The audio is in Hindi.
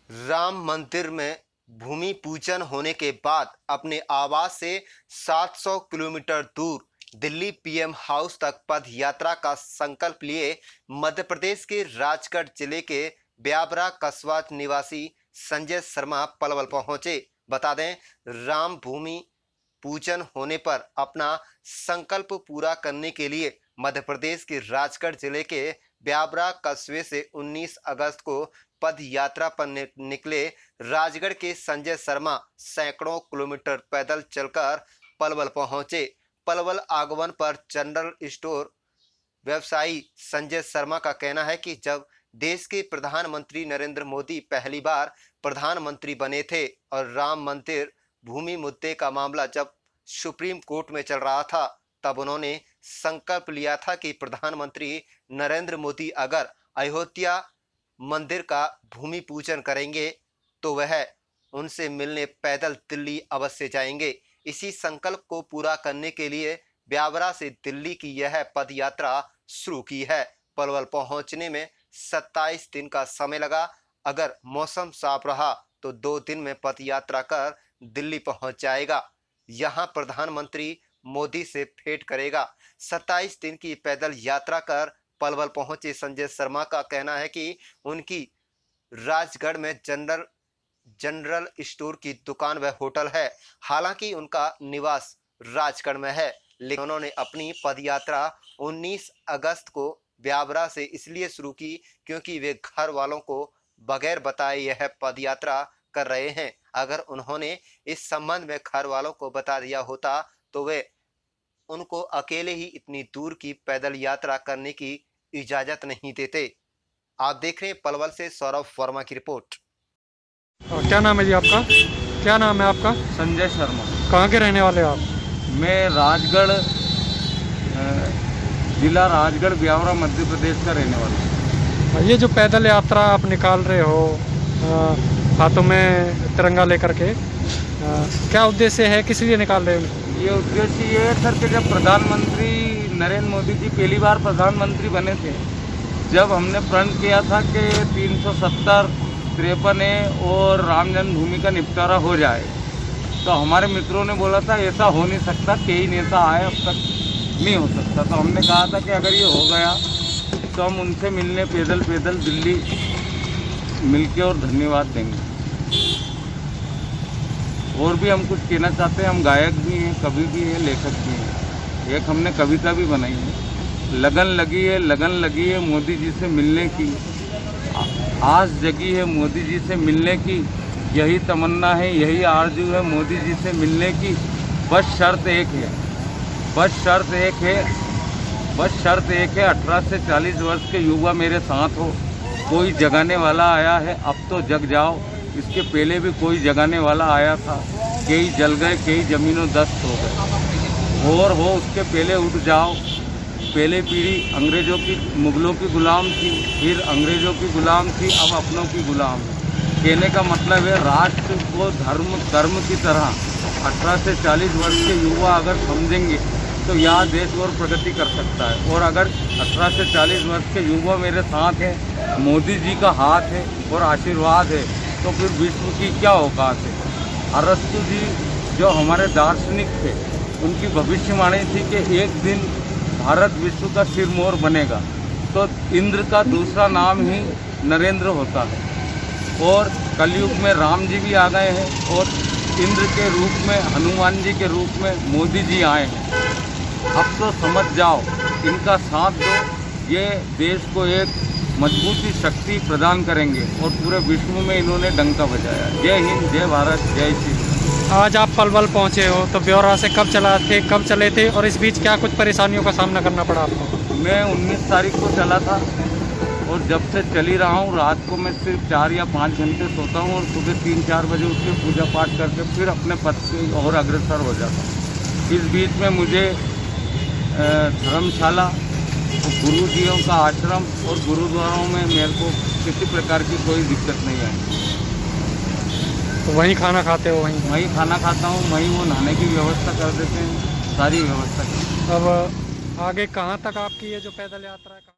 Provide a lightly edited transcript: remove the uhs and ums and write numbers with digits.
राम मंदिर में भूमि पूजन होने के बाद अपने आवास से 700 किलोमीटर दूर दिल्ली पीएम हाउस तक पद यात्रा का संकल्प लिए मध्य प्रदेश के राजगढ़ जिले के ब्यावरा कस्बा निवासी संजय शर्मा पलवल पहुंचे। बता दें, राम भूमि पूजन होने पर अपना संकल्प पूरा करने के लिए मध्य प्रदेश के राजगढ़ जिले के ब्यावरा कस्बे से 19 अगस्त को पद यात्रा पर निकले राजगढ़ के संजय शर्मा सैकड़ों किलोमीटर पैदल चलकर पलवल पहुंचे। पलवल आगमन पर जनरल स्टोर व्यवसायी संजय शर्मा का कहना है कि जब देश के प्रधानमंत्री नरेंद्र मोदी पहली बार प्रधानमंत्री बने थे और राम मंदिर भूमि मुद्दे का मामला जब सुप्रीम कोर्ट में चल रहा था, तब उन्होंने संकल्प लिया था कि प्रधानमंत्री नरेंद्र मोदी अगर अयोध्या मंदिर का भूमि पूजन करेंगे तो वह उनसे मिलने पैदल दिल्ली अवश्य जाएंगे। इसी संकल्प को पूरा करने के लिए ब्यावरा से दिल्ली की यह पद यात्रा शुरू की है। पलवल पहुंचने में 27 दिन का समय लगा। अगर मौसम साफ रहा तो 2 दिन में पद यात्रा कर दिल्ली पहुंच जाएगा। यहां प्रधानमंत्री मोदी से भेंट करेगा। 27 दिन की पैदल यात्रा कर पलवल पहुंचे संजय शर्मा का कहना है कि उनकी राजगढ़ में जनरल स्टोर की दुकान व होटल है। हालांकि उनका निवास राजगढ़ में है, लेकिन उन्होंने अपनी पदयात्रा 19 अगस्त को ब्यावरा से इसलिए शुरू की क्योंकि वे घर वालों को बगैर बताए यह पदयात्रा कर रहे हैं। अगर उन्होंने इस संबंध में घर वालों को बता दिया होता तो वे उनको अकेले ही इतनी दूर की पैदल यात्रा करने की इजाजत नहीं देते। आप देख रहे हैं पलवल से सौरभ वर्मा की रिपोर्ट। क्या नाम है जी आपका? क्या नाम है आपका? संजय शर्मा। कहाँ के रहने वाले हो आप? मैं राजगढ़ जिला राजगढ़ ब्यावरा मध्य प्रदेश का रहने वाला हूँ। ये जो पैदल यात्रा आप निकाल रहे हो हाथों में तिरंगा लेकर के, क्या उद्देश्य है, किस लिए निकाल रहे हो? ये उद्देश्य ये है सर कि जब प्रधानमंत्री नरेंद्र मोदी जी पहली बार प्रधानमंत्री बने थे, जब हमने प्रण किया था कि 370, 53 और राम जन्मभूमि का निपटारा हो जाए, तो हमारे मित्रों ने बोला था ऐसा हो नहीं सकता, कई नेता आए अब तक नहीं हो सकता। तो हमने कहा था कि अगर ये हो गया तो हम उनसे मिलने पैदल दिल्ली मिलके और धन्यवाद देंगे। और भी हम कुछ कहना चाहते हैं। हम गायक भी हैं, कवि भी हैं, लेखक भी हैं। एक हमने कविता भी बनाई है, लगन लगी है मोदी जी से मिलने की, आस जगी है मोदी जी से मिलने की, यही तमन्ना है, यही आरजू है मोदी जी से मिलने की। बस शर्त एक है 18 से 40 वर्ष के युवा मेरे साथ हो। कोई जगाने वाला आया है, अब तो जग जाओ। इसके पहले भी कोई जगाने वाला आया था, कई जल गए, कई जमीनों दस्त हो गए। और हो उसके पहले उठ जाओ। पहले पीढ़ी अंग्रेज़ों की, मुग़लों की गुलाम थी, फिर अंग्रेज़ों की गुलाम थी, अब अपनों की गुलाम है। कहने का मतलब है राष्ट्र को धर्म कर्म की तरह 18 से 40 वर्ष के युवा अगर समझेंगे तो यह देश और प्रगति कर सकता है। और अगर 18 से 40 वर्ष के युवा मेरे साथ हैं, मोदी जी का हाथ है और आशीर्वाद है, तो फिर विश्व की क्या औकात है। अरस्तु जी जो हमारे दार्शनिक थे, उनकी भविष्यवाणी थी कि एक दिन भारत विश्व का सिरमौर बनेगा। तो इंद्र का दूसरा नाम ही नरेंद्र होता है। और कलयुग में राम जी भी आ गए हैं और इंद्र के रूप में, हनुमान जी के रूप में मोदी जी आए हैं। अब तो समझ जाओ, इनका साथ दो, ये देश को एक मजबूती शक्ति प्रदान करेंगे और पूरे विश्व में इन्होंने डंका बजाया। जय हिंद, जय भारत, जय श्री राम। आज आप पलवल पहुंचे हो, तो ब्यावरा से कब चले थे और इस बीच क्या कुछ परेशानियों का सामना करना पड़ा आपको? मैं 19 तारीख को चला था और जब से चल ही रहा हूँ। रात को मैं सिर्फ 4 या 5 घंटे सोता हूँ और सुबह 3-4 बजे उठ के पूजा पाठ करके फिर अपने पद से और अग्रसर हो जाता हूँ। इस बीच में मुझे धर्मशाला, गुरु जियों का आश्रम और गुरुद्वारों में मेरे को किसी प्रकार की कोई दिक्कत नहीं आई। तो वहीं खाना खाते हो? वहीं खाना खाता हूँ, वहीं वो नहाने की व्यवस्था कर देते हैं, सारी व्यवस्था। अब आगे कहाँ तक आपकी ये जो पैदल यात्रा है?